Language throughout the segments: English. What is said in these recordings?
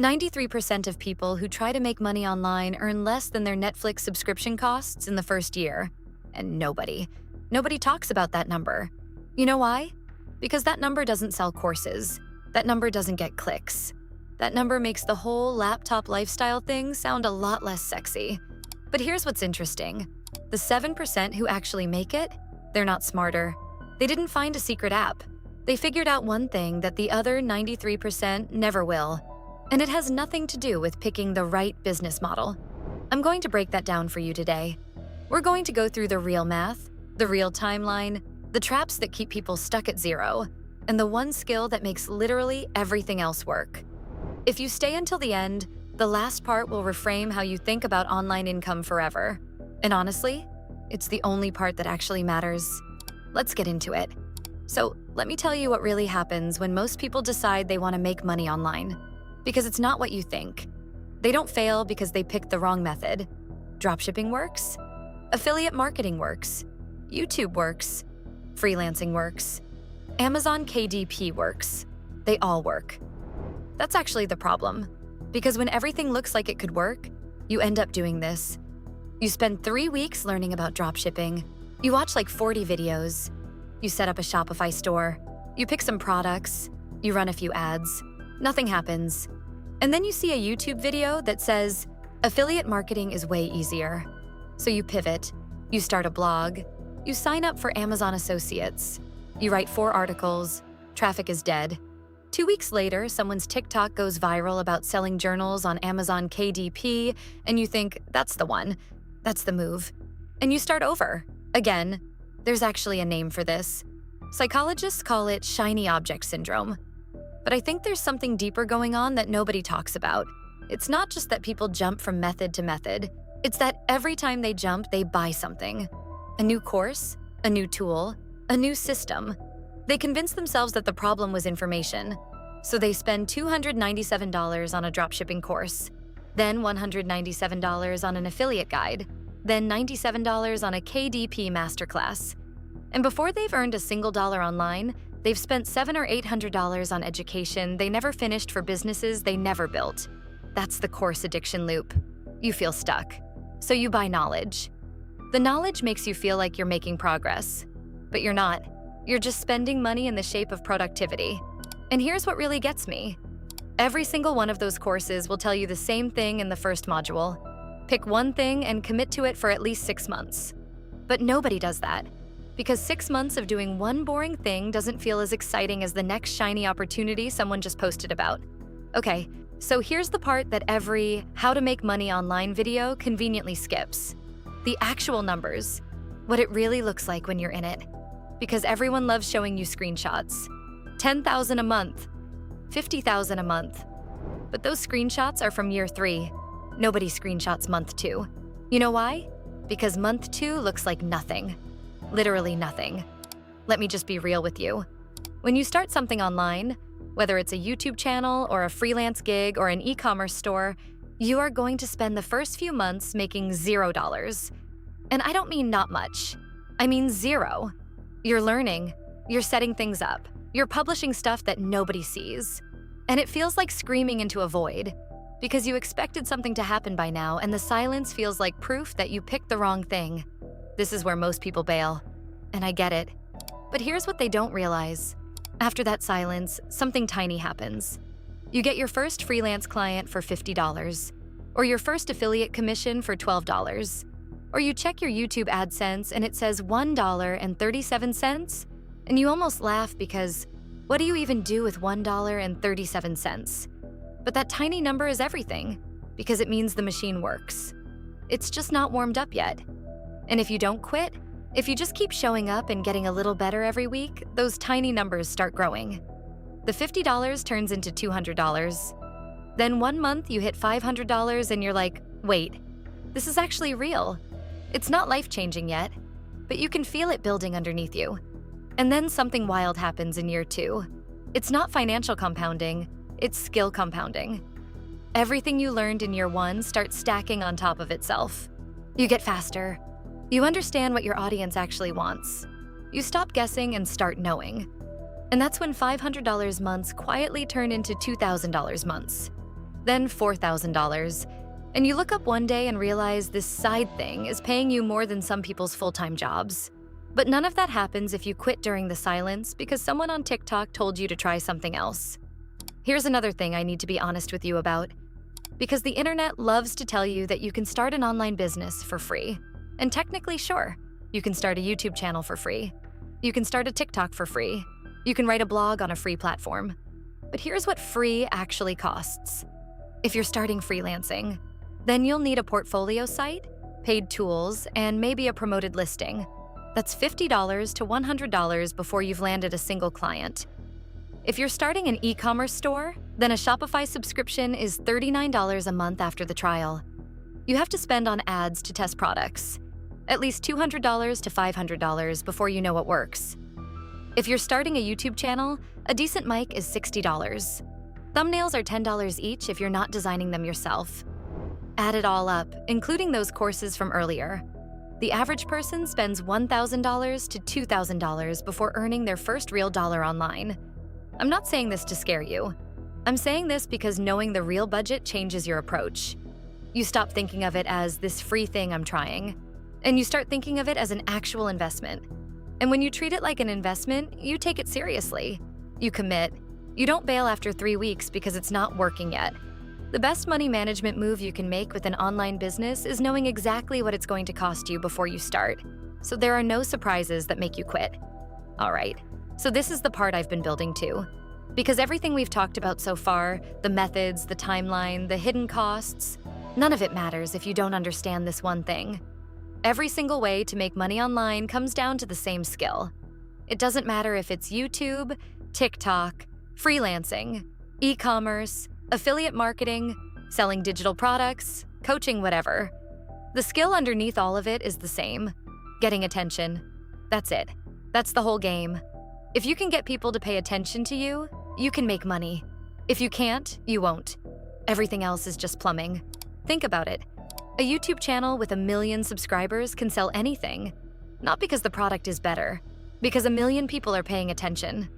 93% of people who try to make money online earn less than their Netflix subscription costs in the first year. And nobody talks about that number. You know why? Because that number doesn't sell courses. That number doesn't get clicks. That number makes the whole laptop lifestyle thing sound a lot less sexy. But here's what's interesting. The 7% who actually make it, they're not smarter. They didn't find a secret app. They figured out one thing that the other 93% never will. And it has nothing to do with picking the right business model. I'm going to break that down for you today. We're going to go through the real math, the real timeline, the traps that keep people stuck at zero, and the one skill that makes literally everything else work. If you stay until the end, the last part will reframe how you think about online income forever. And honestly, it's the only part that actually matters. Let's get into it. So, let me tell you what really happens when most people decide they want to make money online. Because it's not what you think. They don't fail because they picked the wrong method. Dropshipping works. Affiliate marketing works. YouTube works. Freelancing works. Amazon KDP works. They all work. That's actually the problem. Because when everything looks like it could work, you end up doing this. You spend 3 weeks learning about dropshipping. You watch like 40 videos. You set up a Shopify store. You pick some products. You run a few ads. Nothing happens. And then you see a YouTube video that says, affiliate marketing is way easier. So you pivot, you start a blog, you sign up for Amazon Associates, you write 4 articles, traffic is dead. 2 weeks later, someone's TikTok goes viral about selling journals on Amazon KDP, and you think, that's the one, that's the move. And you start over. Again, there's actually a name for this. Psychologists call it shiny object syndrome. But I think there's something deeper going on that nobody talks about. It's not just that people jump from method to method. It's that every time they jump, they buy something. A new course, a new tool, a new system. They convince themselves that the problem was information. So they spend $297 on a dropshipping course, then $197 on an affiliate guide, then $97 on a KDP masterclass. And before they've earned a single dollar online, they've spent $700 or $800 on education they never finished for businesses they never built. That's the course addiction loop. You feel stuck, so you buy knowledge. The knowledge makes you feel like you're making progress, but you're not. You're just spending money in the shape of productivity. And here's what really gets me. Every single one of those courses will tell you the same thing in the first module. Pick one thing and commit to it for at least 6 months. But nobody does that. Because 6 months of doing one boring thing doesn't feel as exciting as the next shiny opportunity someone just posted about. Okay, so here's the part that every how to make money online video conveniently skips. The actual numbers, what it really looks like when you're in it. Because everyone loves showing you screenshots. 10,000 a month, 50,000 a month. But those screenshots are from year 3. Nobody screenshots month 2. You know why? Because month 2 looks like nothing. Literally nothing. Let me just be real with you. When you start something online, whether it's a YouTube channel or a freelance gig or an e-commerce store, you are going to spend the first few months making $0. And I don't mean not much. I mean 0. You're learning, you're setting things up, you're publishing stuff that nobody sees. And it feels like screaming into a void, because you expected something to happen by now and the silence feels like proof that you picked the wrong thing. This is where most people bail, and I get it. But here's what they don't realize. After that silence, something tiny happens. You get your first freelance client for $50, or your first affiliate commission for $12, or you check your YouTube AdSense and it says $1.37, and you almost laugh because what do you even do with $1.37? But that tiny number is everything, because it means the machine works. It's just not warmed up yet. And if you don't quit, if you just keep showing up and getting a little better every week, those tiny numbers start growing. The $50 turns into $200. Then 1 month you hit $500 and you're like, wait, this is actually real. It's not life-changing yet, but you can feel it building underneath you. And then something wild happens in year 2. It's not financial compounding, it's skill compounding. Everything you learned in year 1 starts stacking on top of itself. You get faster. You understand what your audience actually wants. You stop guessing and start knowing. And that's when $500 months quietly turn into $2,000 months. then $4,000. And you look up one day and realize this side thing is paying you more than some people's full-time jobs. But none of that happens if you quit during the silence because someone on TikTok told you to try something else. Here's another thing I need to be honest with you about. Because the internet loves to tell you that you can start an online business for free. And technically, sure, you can start a YouTube channel for free. You can start a TikTok for free. You can write a blog on a free platform. But here's what free actually costs. If you're starting freelancing, then you'll need a portfolio site, paid tools, and maybe a promoted listing. That's $50 to $100 before you've landed a single client. If you're starting an e-commerce store, then a Shopify subscription is $39 a month after the trial. You have to spend on ads to test products, at least $200 to $500 before you know what works. If you're starting a YouTube channel, a decent mic is $60. Thumbnails are $10 each if you're not designing them yourself. Add it all up, including those courses from earlier. The average person spends $1,000 to $2,000 before earning their first real dollar online. I'm not saying this to scare you. I'm saying this because knowing the real budget changes your approach. You stop thinking of it as this free thing I'm trying, and you start thinking of it as an actual investment. And when you treat it like an investment, you take it seriously. You commit. You don't bail after 3 weeks because it's not working yet. The best money management move you can make with an online business is knowing exactly what it's going to cost you before you start, so there are no surprises that make you quit. All right, so this is the part I've been building to. Because everything we've talked about so far, the methods, the timeline, the hidden costs, none of it matters if you don't understand this one thing. Every single way to make money online comes down to the same skill. It doesn't matter if it's YouTube, TikTok, freelancing, e-commerce, affiliate marketing, selling digital products, coaching, whatever. The skill underneath all of it is the same: getting attention. That's it. That's the whole game. If you can get people to pay attention to you, you can make money. If you can't, you won't. Everything else is just plumbing. Think about it. A YouTube channel with 1 million subscribers can sell anything. Not because the product is better, because 1 million people are paying attention.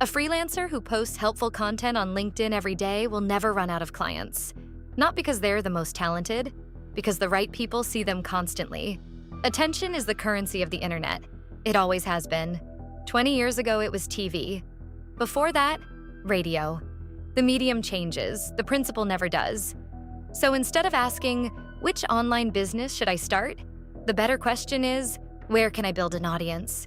A freelancer who posts helpful content on LinkedIn every day will never run out of clients. Not because they're the most talented, because the right people see them constantly. Attention is the currency of the internet. It always has been. 20 years ago, it was TV. Before that, radio. The medium changes, the principle never does. So instead of asking, which online business should I start? The better question is, where can I build an audience?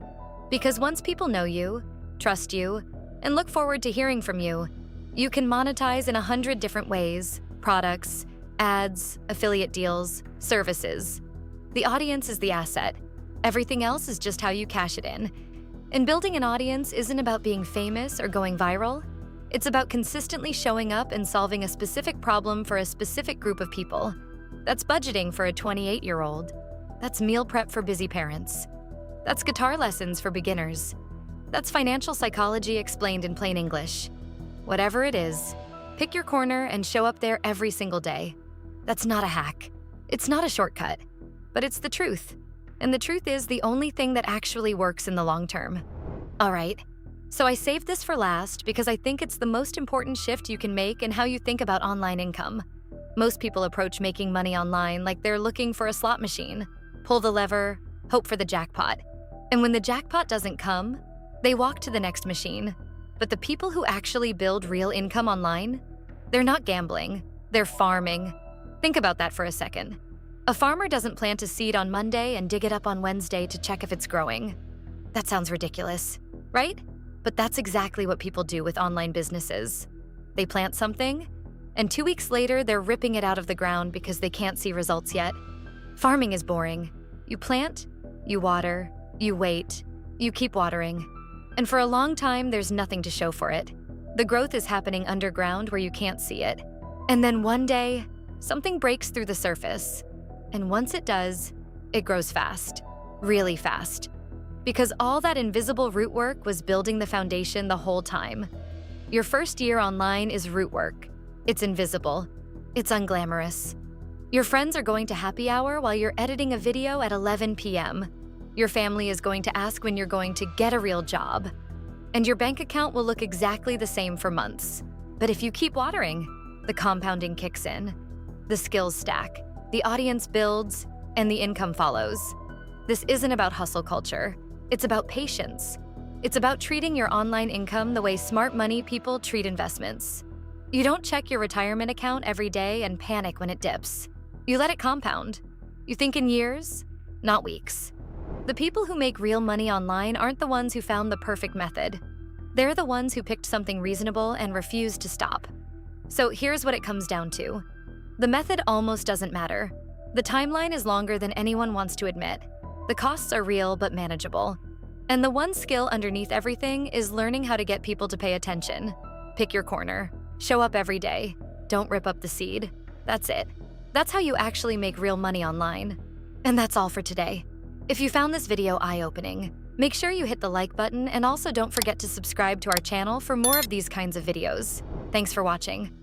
Because once people know you, trust you, and look forward to hearing from you, you can monetize in 100 different ways: products, ads, affiliate deals, services. The audience is the asset. Everything else is just how you cash it in. And building an audience isn't about being famous or going viral. It's about consistently showing up and solving a specific problem for a specific group of people. That's budgeting for a 28-year-old. That's meal prep for busy parents. That's guitar lessons for beginners. That's financial psychology explained in plain English. Whatever it is, pick your corner and show up there every single day. That's not a hack. It's not a shortcut. But it's the truth. And the truth is the only thing that actually works in the long term. All right, so I saved this for last because I think it's the most important shift you can make in how you think about online income. Most people approach making money online like they're looking for a slot machine. Pull the lever, hope for the jackpot. And when the jackpot doesn't come, they walk to the next machine. But the people who actually build real income online, they're not gambling, they're farming. Think about that for a second. A farmer doesn't plant a seed on Monday and dig it up on Wednesday to check if it's growing. That sounds ridiculous, right? But that's exactly what people do with online businesses. They plant something, and 2 weeks later, they're ripping it out of the ground because they can't see results yet. Farming is boring. You plant, you water, you wait, you keep watering. And for a long time, there's nothing to show for it. The growth is happening underground where you can't see it. And then one day, something breaks through the surface. And once it does, it grows fast, really fast. Because all that invisible root work was building the foundation the whole time. Your first year online is root work. It's invisible. It's unglamorous. Your friends are going to happy hour while you're editing a video at 11 p.m. Your family is going to ask when you're going to get a real job. And your bank account will look exactly the same for months. But if you keep watering, the compounding kicks in. The skills stack, the audience builds, and the income follows. This isn't about hustle culture. It's about patience. It's about treating your online income the way smart money people treat investments. You don't check your retirement account every day and panic when it dips. You let it compound. You think in years, not weeks. The people who make real money online aren't the ones who found the perfect method. They're the ones who picked something reasonable and refused to stop. So here's what it comes down to. The method almost doesn't matter. The timeline is longer than anyone wants to admit. The costs are real but manageable. And the one skill underneath everything is learning how to get people to pay attention. Pick your corner. Show up every day. Don't rip up the seed. That's it. That's how you actually make real money online. And that's all for today. If you found this video eye-opening, make sure you hit the like button and also don't forget to subscribe to our channel for more of these kinds of videos. Thanks for watching.